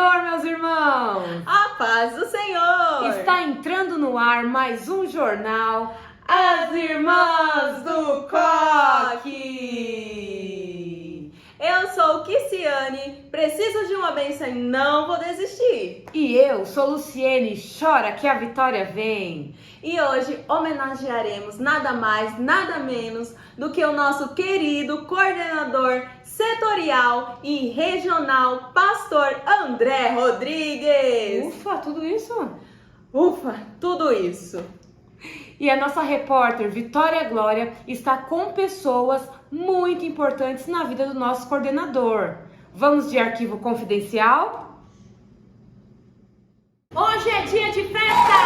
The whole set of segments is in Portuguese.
Senhor, meus irmãos! A paz do Senhor! Está entrando no ar mais um jornal As Irmãs do Coque! Eu sou Kiciane, preciso de uma bênção e não vou desistir. E eu sou Luciene, chora que a vitória vem. E hoje homenagearemos nada mais, nada menos do que o nosso querido coordenador setorial e regional, pastor André Rodrigues. Ufa, tudo isso? Ufa, tudo isso. E a nossa repórter Vitória Glória está com pessoas muito importantes na vida do nosso coordenador. Vamos de arquivo confidencial? Hoje é dia de festa!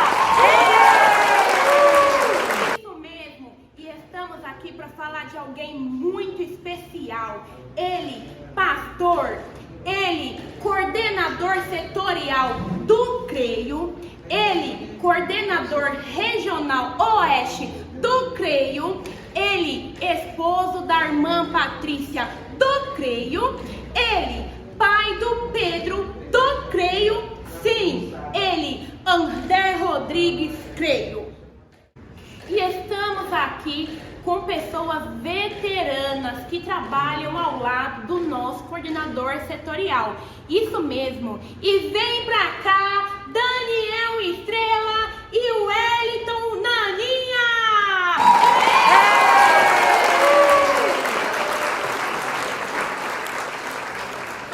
Isso mesmo, e estamos aqui para falar de alguém muito especial. Ele, pastor, ele, coordenador setorial do CREIO, ele, coordenador regional oeste do CREIO, ele, esposo da irmã Patrícia do CREIO, ele, pai do Pedro do CREIO, sim, ele, André Rodrigues CREIO. E estamos aqui com pessoas veteranas que trabalham ao lado do nosso coordenador setorial. Isso mesmo. E vem pra cá Daniel Estrela e o Wellington Naninha!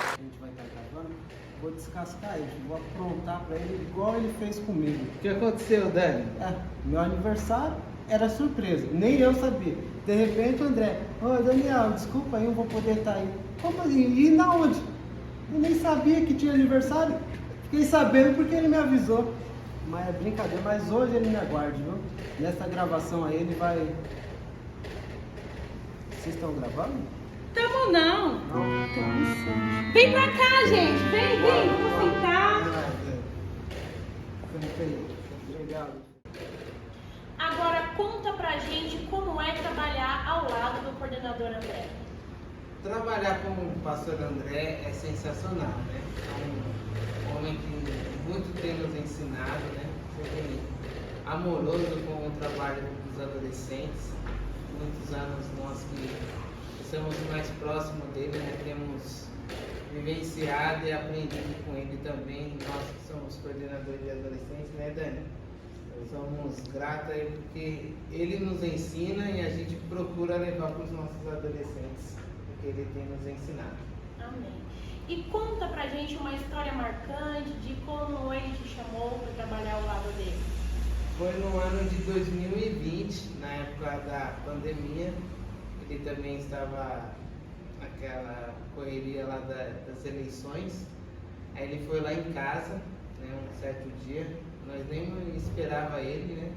A gente vai estar gravando, vou descascar ele, vou aprontar pra ele igual ele fez comigo. O que aconteceu, Dani? Meu aniversário era surpresa, nem eu sabia. De repente o André, Daniel, desculpa aí, eu vou poder estar aí. Como assim? E na onde? Eu nem sabia que tinha aniversário. Fiquei sabendo porque ele me avisou. Mas é brincadeira, mas hoje ele me aguarde, viu? Nessa gravação aí ele vai... Vocês estão gravando? Tamo não! Não, estamos. Vem pra cá, gente! Vem, vamos sentar! Obrigado. Agora conta pra gente como é trabalhar ao lado do coordenador André. Trabalhar com o pastor André é sensacional, né? É um homem que muito tem nos ensinado, né? Sempre amoroso com o trabalho dos adolescentes. Muitos anos nós que estamos mais próximos dele, né? Temos vivenciado e aprendido com ele também. Nós que somos coordenadores de adolescentes, né, Dani? Somos gratos a ele porque ele nos ensina e a gente procura levar para os nossos adolescentes o que ele tem nos ensinado. Amém. E conta pra gente uma história marcante de como ele te chamou para trabalhar ao lado dele. Foi no ano de 2020, na época da pandemia, ele também estava naquela correria lá das eleições. Aí ele foi lá em casa, né, um certo dia. Nós nem esperava ele, né?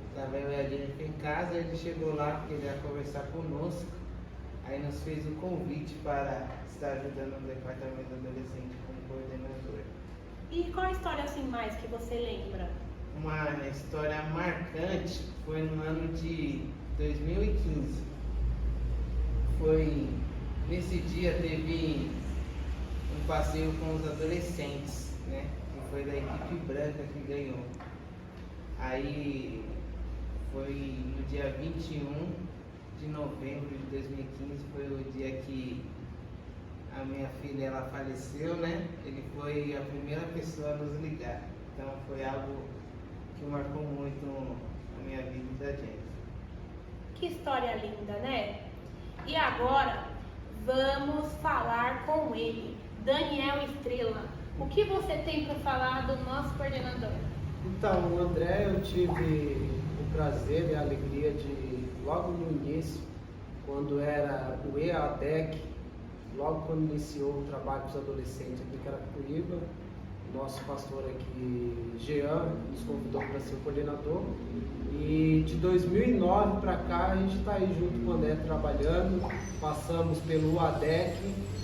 Estava eu e a Jennifer em casa, ele chegou lá porque ele ia conversar conosco. Aí nos fez o convite para estar ajudando no departamento adolescente como coordenador. E qual a história assim mais que você lembra? Uma história marcante foi no ano de 2015. Foi nesse dia teve um passeio com os adolescentes, né? Foi da equipe branca que ganhou. Aí foi no dia 21 de novembro de 2015, foi o dia que a minha filha ela faleceu, né? Ele foi a primeira pessoa a nos ligar. Então foi algo que marcou muito a minha vida e da gente. Que história linda, né? E agora vamos falar com ele, Daniel Estrela. O que você tem para falar do nosso coordenador? Então, o André, eu tive o prazer e a alegria de, logo no início, quando era o EADEC, logo quando iniciou o trabalho dos adolescentes aqui em Carapicuíba, o nosso pastor aqui, Jean, nos convidou para ser o coordenador. E de 2009 para cá, a gente está aí junto com o André trabalhando, passamos pelo ADEC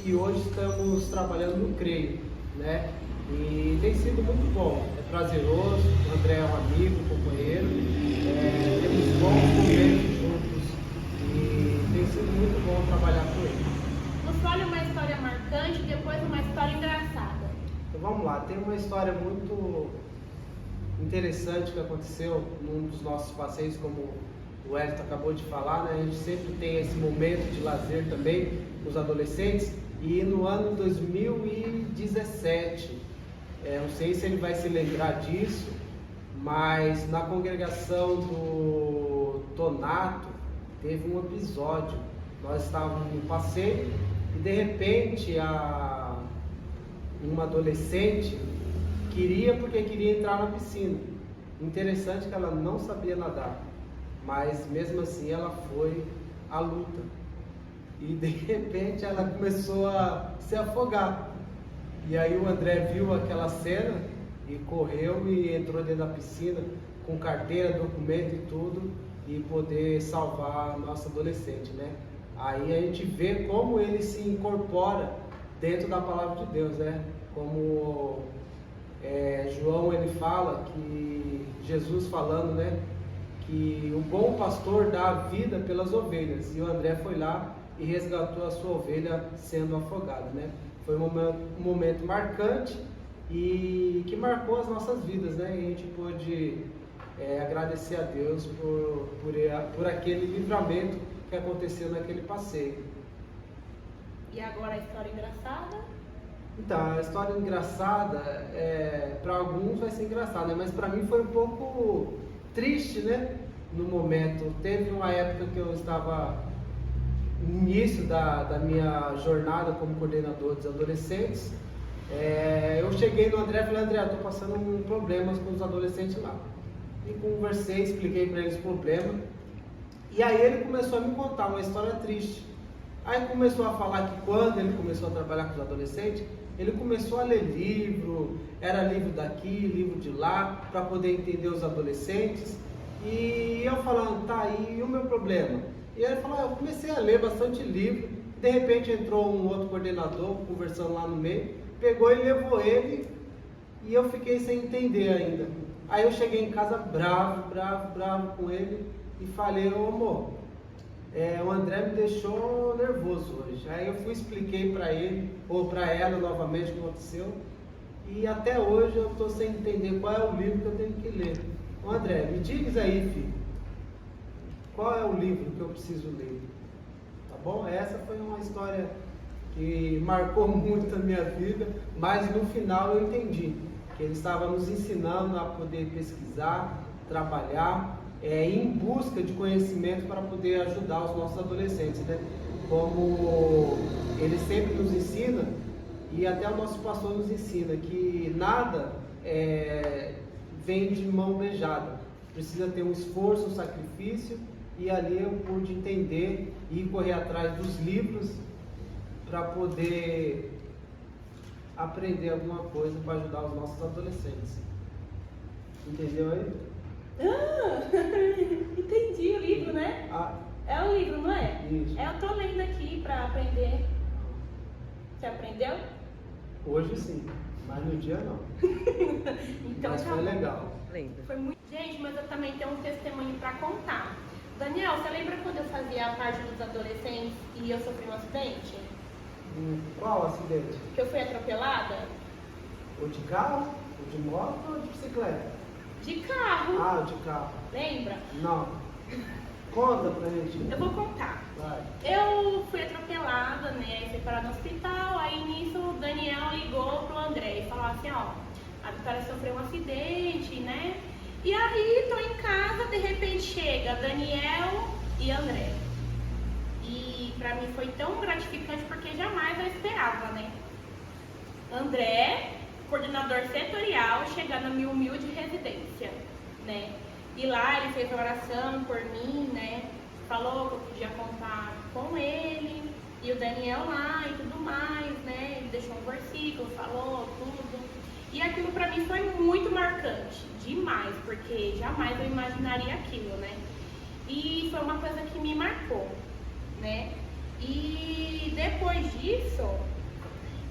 e hoje estamos trabalhando no CREIO, né? E tem sido muito bom, é prazeroso, o André é um amigo, companheiro, temos bons momentos juntos e tem sido muito bom trabalhar com ele. Nos fale uma história marcante e depois uma história engraçada. Então vamos lá, tem uma história muito interessante que aconteceu num dos nossos passeios, como o Wellington acabou de falar, né? A gente sempre tem esse momento de lazer também com os adolescentes. E no ano 2017, não sei se ele vai se lembrar disso, mas na congregação do Donato teve um episódio. Nós estávamos no passeio e de repente uma adolescente queria entrar na piscina. Interessante que ela não sabia nadar, mas mesmo assim ela foi à luta. E de repente ela começou a se afogar. E aí o André viu aquela cena e correu e entrou dentro da piscina com carteira, documento e tudo, e poder salvar a nossa adolescente, né? Aí a gente vê como ele se incorpora dentro da palavra de Deus, né? Como João ele fala que Jesus falando, né? Que o bom pastor dá a vida pelas ovelhas, e o André foi lá e resgatou a sua ovelha sendo afogada, né? Foi um momento marcante e que marcou as nossas vidas, né? E a gente pôde agradecer a Deus por aquele livramento que aconteceu naquele passeio. E agora a história engraçada? Então, a história engraçada, para alguns vai ser engraçada, né? Mas para mim foi um pouco triste, né? No momento. Teve uma época que eu estava no início da minha jornada como coordenador dos adolescentes. Eu cheguei no André e falei: André, estou passando problemas com os adolescentes lá. E conversei, expliquei para eles o problema. E aí ele começou a me contar uma história triste. Aí começou a falar que quando ele começou a trabalhar com os adolescentes, ele começou a ler livro, era livro daqui, livro de lá, para poder entender os adolescentes. E eu falando: tá, e o meu problema? E ele falou: eu comecei a ler bastante livro, de repente entrou um outro coordenador conversando lá no meio, pegou e levou ele, e eu fiquei sem entender ainda. Aí eu cheguei em casa bravo com ele e falei: ô amor, o André me deixou nervoso hoje. Aí eu expliquei para ele, ou para ela novamente o que aconteceu, e até hoje eu estou sem entender qual é o livro que eu tenho que ler. Ô André, me diz aí, filho, qual é o livro que eu preciso ler? Tá bom? Essa foi uma história que marcou muito a minha vida, mas no final eu entendi que ele estava nos ensinando a poder pesquisar, trabalhar, em busca de conhecimento para poder ajudar os nossos adolescentes, né? Como ele sempre nos ensina, e até o nosso pastor nos ensina, que nada vem de mão beijada. Precisa ter um esforço, um sacrifício, e ali eu pude entender e correr atrás dos livros para poder aprender alguma coisa para ajudar os nossos adolescentes. Entendeu aí? Entendi o livro, né? É o livro, não é? Isso. Eu tô lendo aqui para aprender. Você aprendeu? Hoje sim, mas no dia não. Então mas tá foi bom. legal. Foi muito... Gente, mas eu também tenho um testemunho para contar. Daniel, você lembra quando eu fazia parte dos adolescentes e eu sofri um acidente? Qual acidente? Que eu fui atropelada? O de carro? O de moto ou de bicicleta? De carro. Ah, o de carro. Lembra? Não. Conta pra gente. Eu vou contar. Vai. Eu fui atropelada, né? Fui parar no hospital. Aí nisso o Daniel ligou pro André e falou assim: ó, a Vitória sofreu um acidente, né? E aí tô em casa, de repente chega Daniel e André. E pra mim foi tão gratificante porque jamais eu esperava, né? André, coordenador setorial, chegando na minha humilde residência, né? E lá ele fez oração por mim, né? Falou que eu podia contar com ele, e o Daniel lá e tudo mais, né? Ele deixou um versículo, falou tudo. E aquilo pra mim foi muito marcante, demais, porque jamais eu imaginaria aquilo, né? E foi uma coisa que me marcou, né? E depois disso,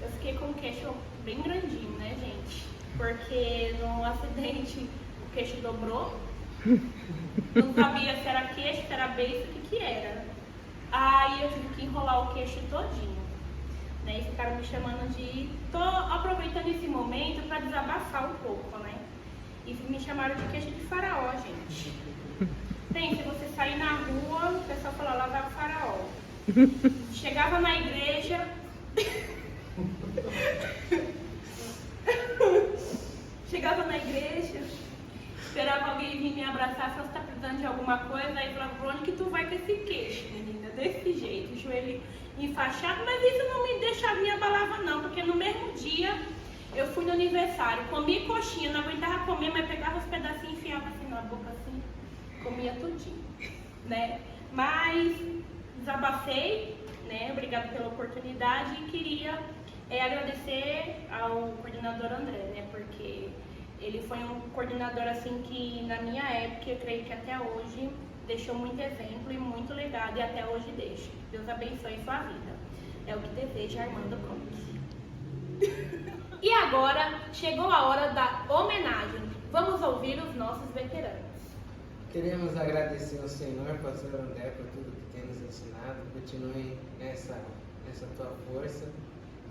eu fiquei com o queixo bem grandinho, né, gente? Porque no acidente o queixo dobrou. Não sabia se era queixo, se era beiço, o que era. Aí eu tive que enrolar o queixo todinho. né? E ficaram me chamando de... Tô aproveitando esse momento para desabafar um pouco, né? E me chamaram de queixa de faraó, gente. Tem, se você sair na rua, o pessoal fala, lá vai o faraó. Chegava na igreja... Chegava na igreja, esperava alguém vir me abraçar, se você tá precisando de alguma coisa, aí falava, por onde que tu vai com esse queixo, menina? Desse jeito, o joelho enfaixado, mas isso não me deixava, me abalava não, porque no mesmo dia eu fui no aniversário, comi coxinha, não aguentava comer, mas pegava os pedacinhos e enfiava assim na boca, assim, comia tudinho, né? Mas desabafei, né? Obrigada pela oportunidade e queria agradecer ao coordenador André, né? Porque ele foi um coordenador assim que na minha época, eu creio que até hoje deixou muito exemplo e muito legado e até hoje deixa. Deus abençoe sua vida. É o que deseja Armando Conte. E agora chegou a hora da homenagem. Vamos ouvir os nossos veteranos. Queremos agradecer ao Senhor, pastor André, por tudo que tem nos ensinado. Continue nessa tua força.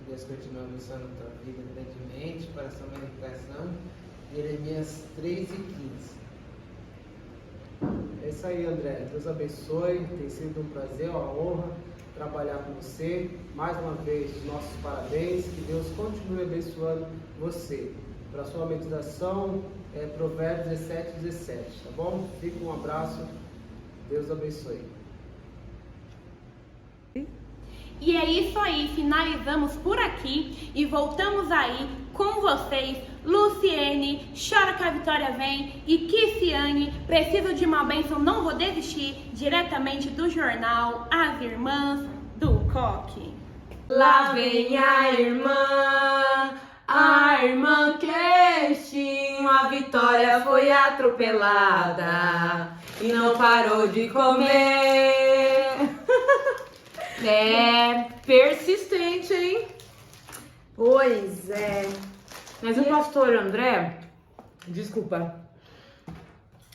Deus continua abençoando a tua vida grandemente para a sua meditação. Jeremias 3:15. É isso aí, André. Deus abençoe. Tem sido um prazer, uma honra trabalhar com você. Mais uma vez, nossos parabéns. Que Deus continue abençoando você. Para a sua meditação, Provérbios 17:17, tá bom? Fica um abraço. Deus abençoe. E é isso aí, finalizamos por aqui e voltamos aí com vocês, Luciene, Chora que a Vitória Vem e Kiciane, Preciso de uma Bênção, Não Vou Desistir, diretamente do jornal As Irmãs do Coque. Lá vem a irmã queixinho, a Vitória foi atropelada e não parou de comer. É persistente, hein? Pois é. Mas o pastor André, desculpa,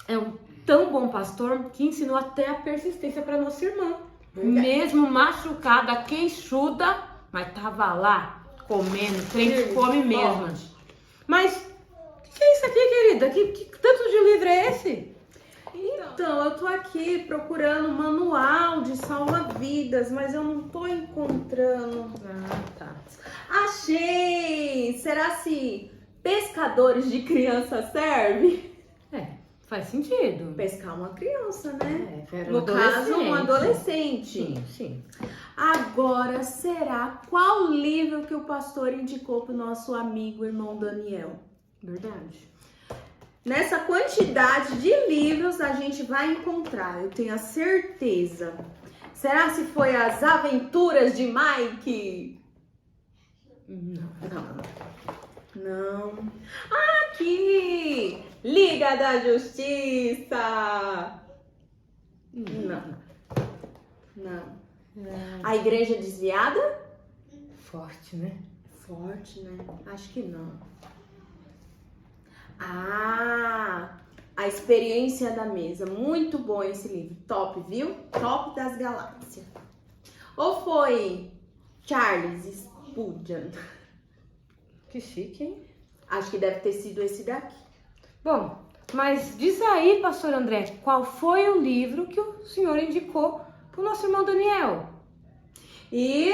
é um tão bom pastor que ensinou até a persistência para nossa irmã. Mesmo machucada, queixuda, mas tava lá comendo, crente come mesmo. Mas o que é isso aqui, querida? Que tanto de livro é esse? Então, eu tô aqui procurando um manual de salva-vidas, mas eu não tô encontrando. Ah, tá. Achei! Será se pescadores de criança serve? É, faz sentido. Pescar uma criança, né? É, No caso, um adolescente. Sim, sim. Agora, será qual livro que o pastor indicou pro nosso amigo irmão Daniel? Verdade. Nessa quantidade de livros a gente vai encontrar, eu tenho a certeza. Será se foi As Aventuras de Mike? Não. Aqui! Liga da Justiça! Não. A Igreja Desviada? Forte, né? Forte, né? Acho que não. A Experiência da Mesa. Muito bom esse livro. Top, viu? Top das galáxias. Ou foi Charles Spurgeon? Que chique, hein? Acho que deve ter sido esse daqui. Bom, mas diz aí, pastor André, qual foi o livro que o senhor indicou pro nosso irmão Daniel? E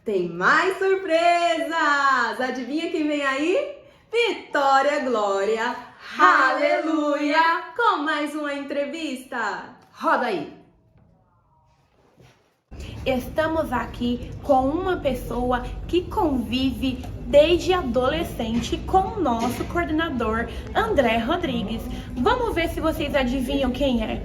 tem mais surpresas! Adivinha quem vem aí? Vitória, glória, aleluia! Com mais uma entrevista. Roda aí. Estamos aqui com uma pessoa que convive desde adolescente com o nosso coordenador André Rodrigues. Vamos ver se vocês adivinham quem é.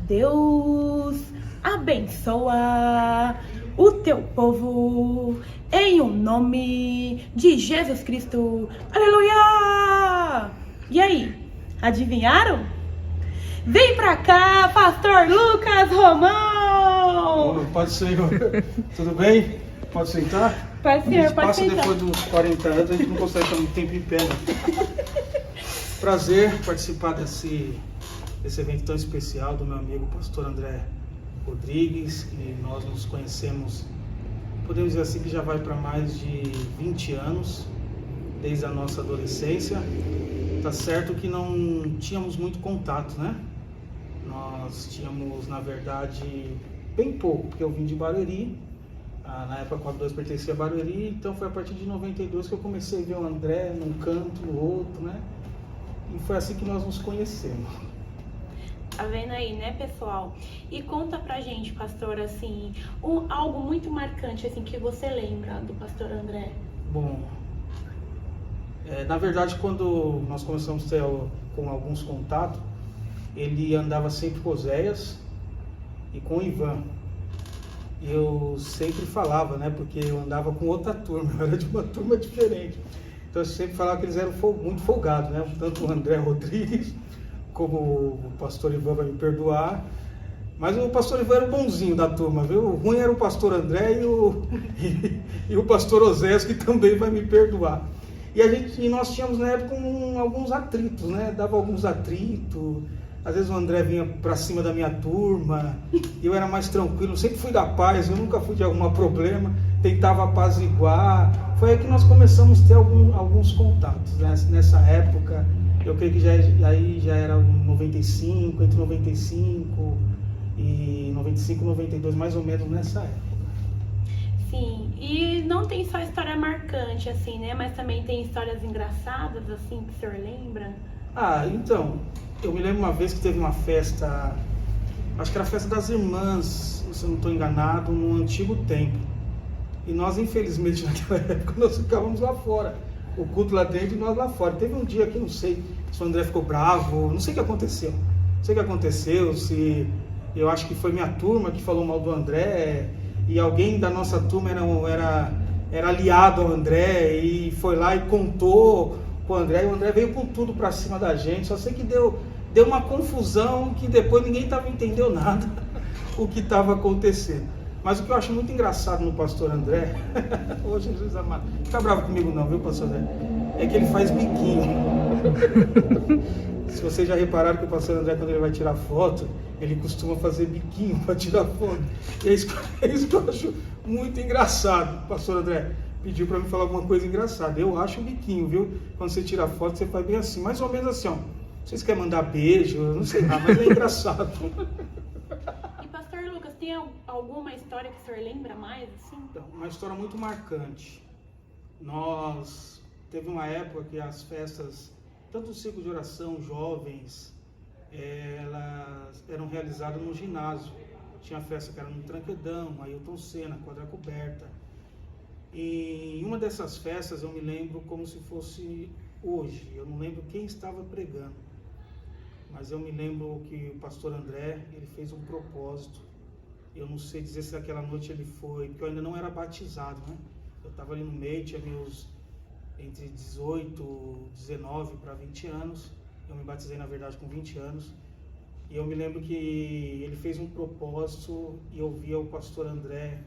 Deus abençoa o teu povo em o nome de Jesus Cristo. Aleluia! E aí, adivinharam? Vem pra cá, pastor Lucas Romão! Pode senhor. Tudo bem? Pode sentar? Pode A gente pode passa sentar. depois dos 40 anos, a gente não consegue estar muito tempo em pé. Né? Prazer participar desse evento tão especial do meu amigo pastor André Rodrigues, que nós nos conhecemos podemos dizer assim que já vai para mais de 20 anos, desde a nossa adolescência. Tá certo que não tínhamos muito contato, né? Nós tínhamos, na verdade, bem pouco, porque eu vim de Barueri, na época quando 2 pertencia a Barueri, então foi a partir de 92 que eu comecei a ver o André num canto, no outro, né? E foi assim que nós nos conhecemos. Tá vendo aí, né, pessoal? E conta pra gente, pastor, assim, algo muito marcante, assim, que você lembra do pastor André. Bom, na verdade, quando nós começamos a ter com alguns contatos, ele andava sempre com Oséias e com o Ivan. Eu sempre falava, né, porque eu andava com outra turma, eu era de uma turma diferente. Então eu sempre falava que eles eram muito folgados, né? Tanto o André Rodrigues como o pastor Ivan vai me perdoar. Mas o pastor Ivan era o bonzinho da turma, viu? O ruim era o pastor André e o pastor Oséias, que também vai me perdoar. E nós tínhamos na época alguns atritos, né? Dava alguns atritos. Às vezes o André vinha para cima da minha turma, eu era mais tranquilo, sempre fui da paz, eu nunca fui de algum problema, tentava apaziguar. Foi aí que nós começamos a ter alguns contatos, né? Nessa época. Eu creio que já era 95, entre 95 e 95, 92, mais ou menos nessa época. Sim, e não tem só história marcante, assim, né? Mas também tem histórias engraçadas, assim, que o senhor lembra? Então, eu me lembro uma vez que teve uma festa, acho que era a festa das irmãs, se eu não estou enganado, no antigo templo. E nós, infelizmente, naquela época, nós ficávamos lá fora. O culto lá dentro e nós lá fora. Teve um dia que, não sei, se o André ficou bravo, não sei o que aconteceu. Não sei o que aconteceu, se eu acho que foi minha turma que falou mal do André, e alguém da nossa turma era aliado ao André, e foi lá e contou com o André, e o André veio com tudo pra cima da gente. Só sei que deu uma confusão que depois ninguém entendeu nada o que estava acontecendo. Mas o que eu acho muito engraçado no pastor André, ô Jesus amado, não fica bravo comigo não, viu, pastor André? É que ele faz biquinho. Se vocês já repararam que o pastor André, quando ele vai tirar foto, ele costuma fazer biquinho para tirar foto. E é isso que eu acho muito engraçado. O pastor André pediu para me falar alguma coisa engraçada. Eu acho o biquinho, viu? Quando você tira foto, você faz bem assim, mais ou menos assim, ó. Vocês querem mandar beijo, não sei lá, mas é engraçado. E pastor Lucas, tem alguma história que o senhor lembra mais, assim? Então, uma história muito marcante. Teve uma época que as festas, tanto o ciclo de oração, jovens, elas eram realizadas no ginásio. Tinha festa que era no Tranquedão, Ailton Senna, Quadra Coberta. E em uma dessas festas eu me lembro como se fosse hoje. Eu não lembro quem estava pregando, mas eu me lembro que o pastor André, ele fez um propósito. Eu não sei dizer se aquela noite ele foi, porque eu ainda não era batizado, né? Eu estava ali no meio, tinha meus entre 18, 19 para 20 anos. Eu me batizei, na verdade, com 20 anos. E eu me lembro que ele fez um propósito e eu via o pastor André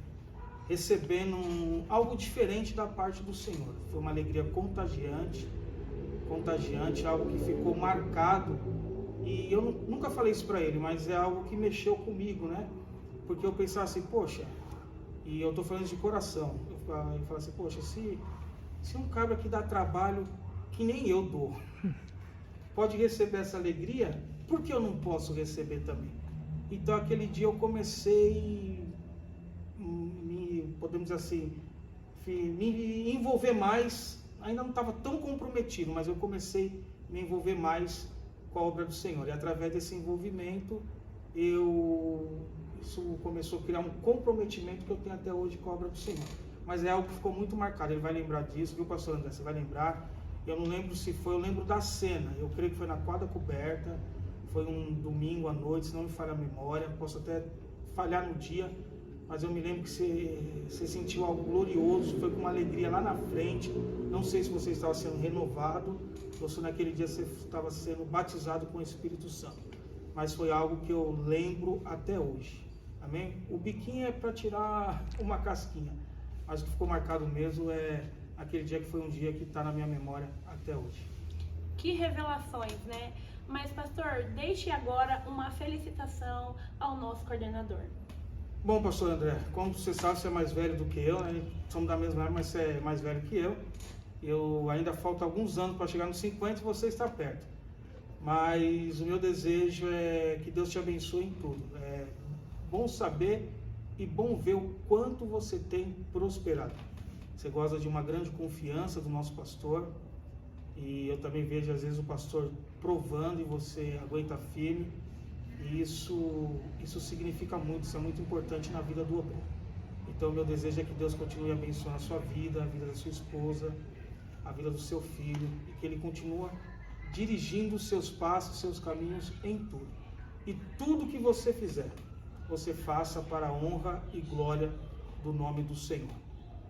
recebendo algo diferente da parte do Senhor. Foi uma alegria contagiante, algo que ficou marcado. E eu nunca falei isso para ele, mas é algo que mexeu comigo, né? Porque eu pensava assim, poxa, e eu estou falando de coração, eu falo assim, poxa, se um cabra que dá trabalho que nem eu dou, pode receber essa alegria, por que eu não posso receber também? Então aquele dia eu comecei, podemos dizer assim, me envolver mais, ainda não estava tão comprometido, mas eu comecei a me envolver mais com a obra do Senhor. E através desse envolvimento, isso começou a criar um comprometimento que eu tenho até hoje com a obra do Senhor. Mas é algo que ficou muito marcado, ele vai lembrar disso, viu, pastor André? Você vai lembrar. Eu não lembro se foi, eu lembro da cena, eu creio que foi na Quadra Coberta, foi um domingo à noite, se não me falha a memória, posso até falhar no dia, mas eu me lembro que você sentiu algo glorioso, foi com uma alegria lá na frente. Não sei se você estava sendo renovado ou se naquele dia você estava sendo batizado com o Espírito Santo, mas foi algo que eu lembro até hoje. Amém? O biquinho é para tirar uma casquinha, mas o que ficou marcado mesmo é aquele dia que foi um dia que está na minha memória até hoje. Que revelações, né? Mas, pastor, deixe agora uma felicitação ao nosso coordenador. Bom, pastor André, como você sabe, você é mais velho do que eu, né? Somos da mesma área, mas você é mais velho que eu. Eu ainda falta alguns anos para chegar nos 50 e você está perto. Mas o meu desejo é que Deus te abençoe em tudo. É bom saber e bom ver o quanto você tem prosperado. Você gosta de uma grande confiança do nosso pastor. E eu também vejo às vezes o pastor provando e você aguenta firme. E isso significa muito, isso é muito importante na vida do obreiro. Então, meu desejo é que Deus continue abençoando a sua vida, a vida da sua esposa, a vida do seu filho, e que Ele continue dirigindo os seus passos, seus caminhos em tudo. E tudo que você fizer, você faça para a honra e glória do nome do Senhor.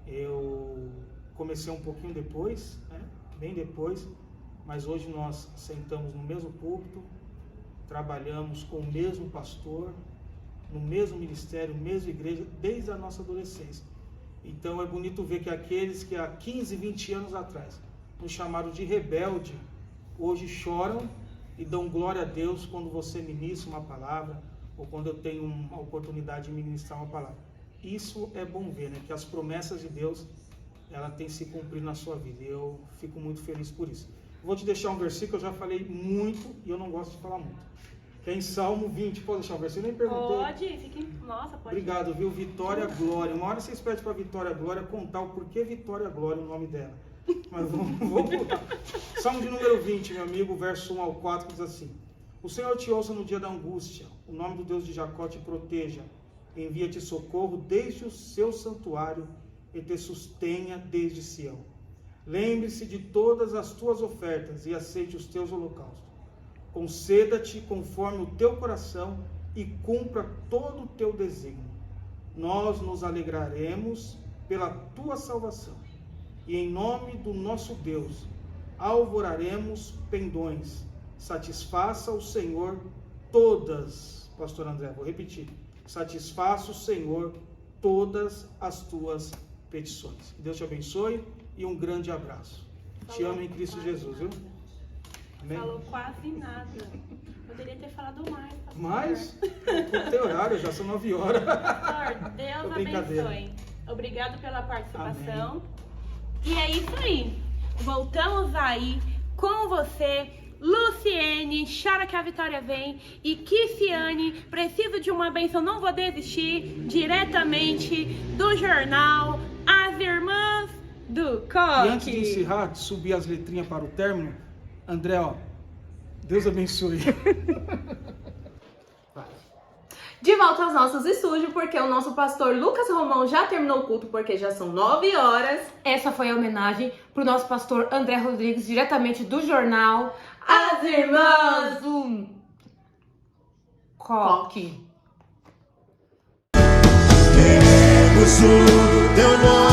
Eu comecei um pouquinho depois, né? Bem depois, mas hoje nós sentamos no mesmo púlpito, trabalhamos com o mesmo pastor, no mesmo ministério, mesma igreja, desde a nossa adolescência. Então é bonito ver que aqueles que há 15, 20 anos atrás nos chamaram de rebelde, hoje choram e dão glória a Deus quando você ministra uma palavra, ou quando eu tenho uma oportunidade de ministrar uma palavra. Isso é bom ver, né? Que as promessas de Deus, ela tem se cumprido na sua vida, e eu fico muito feliz por isso. Vou te deixar um versículo, eu já falei muito e eu não gosto de falar muito. Que é em Salmo 20. Pode deixar o versículo? Nem perguntei. Pode, fique... Nossa, pode. Obrigado, viu? Vitória Glória. Uma hora vocês pedem para Vitória Glória contar o porquê Vitória Glória, o nome dela. Mas vamos voltar. Salmo de número 20, meu amigo, verso 1 ao 4, diz assim: O Senhor te ouça no dia da angústia, o nome do Deus de Jacó te proteja, envia-te socorro desde o seu santuário e te sustenha desde Sião. Lembre-se de todas as tuas ofertas e aceite os teus holocaustos. Conceda-te conforme o teu coração e cumpra todo o teu desígnio. Nós nos alegraremos pela tua salvação, e em nome do nosso Deus alvoraremos pendões. Satisfaça o Senhor todas, pastor André, vou repetir, satisfaça o Senhor todas as tuas petições. Que Deus te abençoe e um grande abraço. Te amo em Cristo Jesus, viu? Amém? Falou quase nada. Poderia ter falado mais, pastor. Mas, não tem horário, já são 9 horas. Pastor, Deus abençoe. Obrigado pela participação. Amém. E é isso aí. Voltamos aí com você, Luciene, chora que a vitória vem, e Kiciane, preciso de uma bênção, não vou desistir, diretamente do jornal As Irmãs do Coque. E antes de encerrar, de subir as letrinhas para o término, André, ó, Deus abençoe. De volta aos nossos estúdios, porque o nosso pastor Lucas Romão já terminou o culto, porque já são 9 horas. Essa foi a homenagem pro nosso pastor André Rodrigues, diretamente do jornal As Irmãs do Coque. Queremos o teu nome.